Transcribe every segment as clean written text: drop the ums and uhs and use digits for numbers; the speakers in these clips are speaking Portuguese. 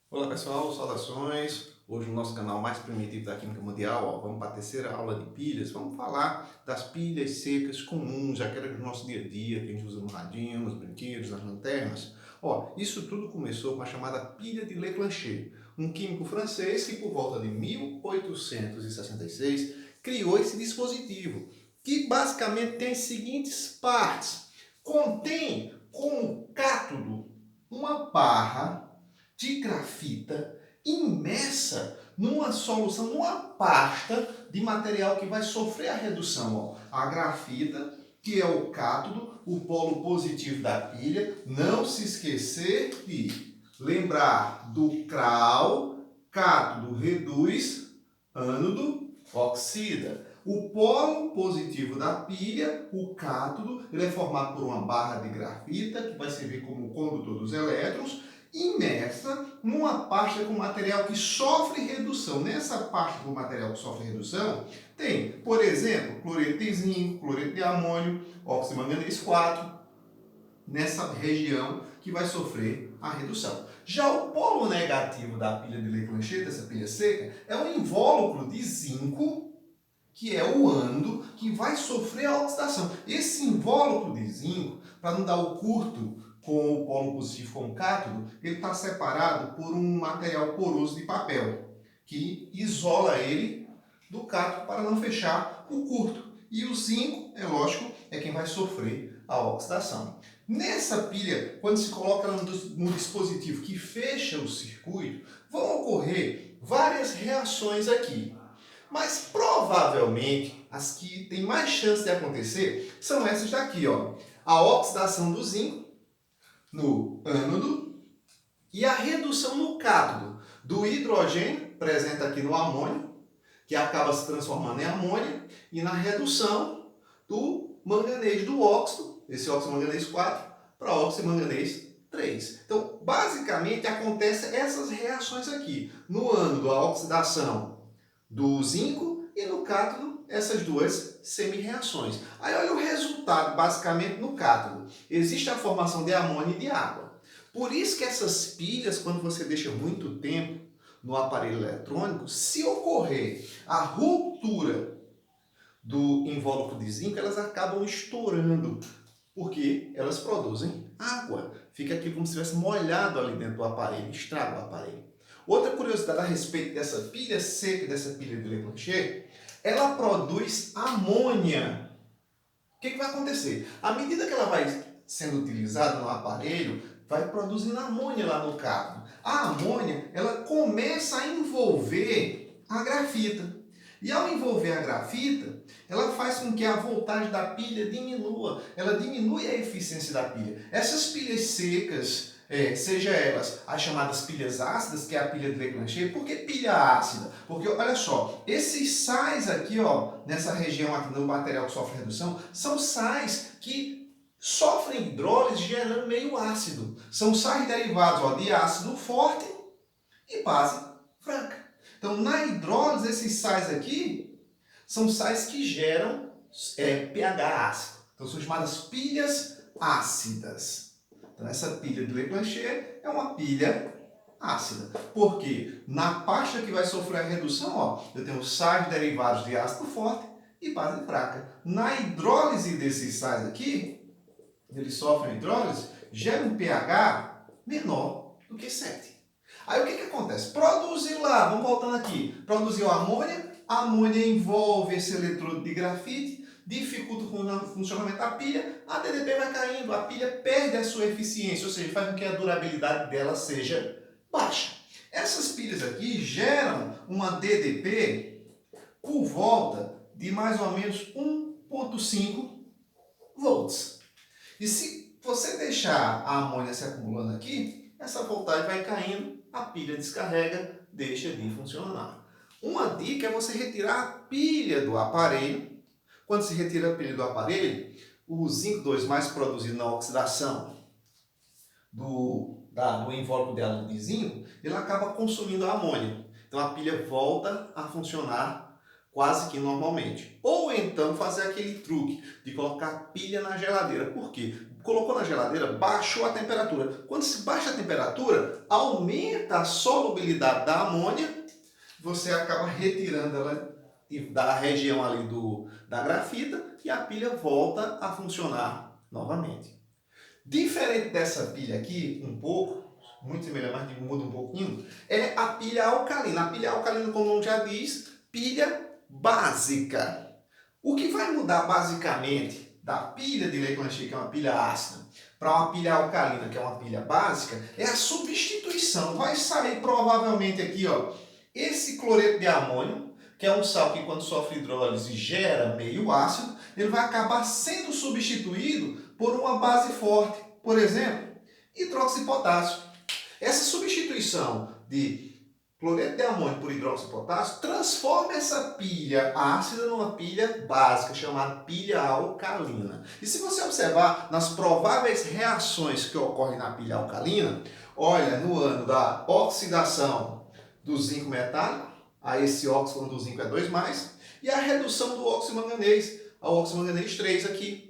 Olá pessoal, saudações! Hoje no nosso canal mais primitivo da Química Mundial, vamos para a terceira aula de pilhas. Vamos falar das pilhas secas comuns, aquelas do nosso dia a dia, que a gente usa no radinho, nos brinquedos, nas lanternas. Isso tudo começou com a chamada pilha de Leclanché, um químico francês que por volta de 1866 criou esse dispositivo, que basicamente tem as seguintes partes. Contém como cátodo uma barra de grafita imersa numa solução, numa pasta de material que vai sofrer a redução. A grafita, que é o cátodo, o polo positivo da pilha. Não se esquecer de lembrar do CRAL, cátodo reduz, ânodo oxida. O polo positivo da pilha, o cátodo, ele é formado por uma barra de grafita, que vai servir como condutor dos elétrons, imersa numa pasta com material que sofre redução. Nessa pasta com material que sofre redução, tem, por exemplo, cloreto de zinco, cloreto de amônio, óxido de manganês 4, nessa região que vai sofrer a redução. Já o polo negativo da pilha de Leclanché, dessa pilha seca, é um invólucro de zinco, que é o ânodo, que vai sofrer a oxidação. Esse invólucro de zinco, para não dar o curto com o polo positivo com o cátodo, ele está separado por um material poroso de papel, que isola ele do cátodo para não fechar o curto. E o zinco, é lógico, é quem vai sofrer a oxidação. Nessa pilha, quando se coloca no dispositivo que fecha o circuito, vão ocorrer várias reações aqui. Mas provavelmente as que têm mais chance de acontecer são essas daqui, ó. A oxidação do zinco no ânodo e a redução no cátodo do hidrogênio, presente aqui no amônio, que acaba se transformando em amônia, e na redução do manganês do óxido, esse óxido manganês 4, para óxido manganês 3. Então, basicamente, acontecem essas reações aqui. No ânodo, a oxidação do zinco e no cátodo, essas duas semi-reações. Aí olha o resultado, basicamente, no cátodo. Existe a formação de amônio e de água. Por isso que essas pilhas, quando você deixa muito tempo no aparelho eletrônico, se ocorrer a ruptura do invólucro de zinco, elas acabam estourando, porque elas produzem água. Fica aqui como se estivesse molhado ali dentro do aparelho, estraga o aparelho. Outra curiosidade a respeito dessa pilha seca, dessa pilha de Leclanché, ela produz amônia. O que vai acontecer? À medida que ela vai sendo utilizada no aparelho, vai produzindo amônia lá no cabo. A amônia, ela começa a envolver a grafita. E ao envolver a grafita, ela faz com que a voltagem da pilha diminua. Ela diminui a eficiência da pilha. Essas pilhas secas, seja elas as chamadas pilhas ácidas, que é a pilha de Leclanché. Por que pilha ácida? Porque, olha só, esses sais aqui, ó, nessa região aqui do material que sofre redução, são sais que sofrem hidrólise gerando meio ácido. São sais derivados, ó, de ácido forte e base fraca. Então, na hidrólise, esses sais aqui são sais que geram pH ácido. Então, são chamadas pilhas ácidas. Então, essa pilha de Leclanché é uma pilha ácida. Porque na pasta que vai sofrer a redução, ó, eu tenho sais derivados de ácido forte e base fraca. Na hidrólise desses sais aqui, eles sofrem a hidrólise, gera um pH menor do que 7. Aí o que acontece? Produziu lá, vamos voltando aqui, produziu amônia, a amônia envolve esse eletrodo de grafite, dificulta o funcionamento da pilha, a DDP vai caindo, a pilha perde a sua eficiência, ou seja, faz com que a durabilidade dela seja baixa. Essas pilhas aqui geram uma DDP por volta de mais ou menos 1,5 volts. E se você deixar a amônia se acumulando aqui, essa voltagem vai caindo, a pilha descarrega, deixa de funcionar. Uma dica é você retirar a pilha do aparelho. Quando se retira a pilha do aparelho, o zinco 2 mais produzido na oxidação do invólucro de ácido de zinco, ele acaba consumindo a amônia. Então a pilha volta a funcionar quase que normalmente. Ou então fazer aquele truque de colocar a pilha na geladeira. Por quê? colocou na geladeira, baixou a temperatura. Quando se baixa a temperatura, aumenta a solubilidade da amônia, você acaba retirando ela da região ali da grafita e a pilha volta a funcionar novamente. Diferente dessa pilha aqui, um pouco, muito semelhante, mas muda um pouquinho, é a pilha alcalina. A pilha alcalina, como o nome já diz, pilha básica. O que vai mudar basicamente da pilha de leite lanche, que é uma pilha ácida, para uma pilha alcalina, que é uma pilha básica, é a substituição. Vai sair provavelmente aqui, ó, esse cloreto de amônio, que é um sal que quando sofre hidrólise gera meio ácido, ele vai acabar sendo substituído por uma base forte, por exemplo, hidróxido de potássio. Essa substituição de cloreto de amônio por hidróxido de potássio transforma essa pilha ácida numa pilha básica, chamada pilha alcalina. E se você observar nas prováveis reações que ocorrem na pilha alcalina, olha, no ano da oxidação do zinco metálico, a esse óxido do zinco é 2+, e a redução do óxido manganês, ao óxido manganês 3 aqui.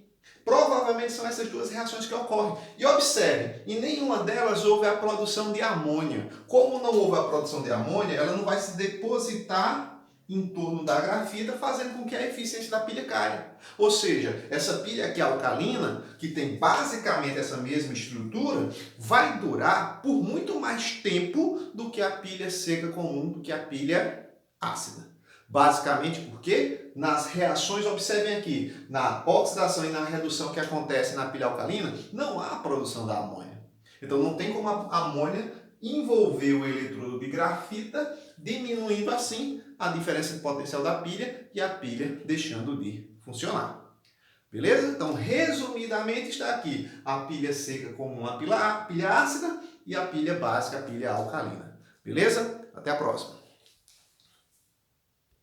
Provavelmente são essas duas reações que ocorrem. E observe, em nenhuma delas houve a produção de amônia. Como não houve a produção de amônia, ela não vai se depositar em torno da grafita, fazendo com que a eficiência da pilha caia. Ou seja, essa pilha aqui alcalina, que tem basicamente essa mesma estrutura, vai durar por muito mais tempo do que a pilha seca comum, do que a pilha ácida. Basicamente porque nas reações, observem aqui, na oxidação e na redução que acontece na pilha alcalina, não há produção da amônia. Então não tem como a amônia envolver o eletrodo de grafita, diminuindo assim a diferença de potencial da pilha e a pilha deixando de funcionar. Beleza? Então, resumidamente, está aqui a pilha seca como uma pilha ácida e a pilha básica, a pilha alcalina. Beleza? Até a próxima!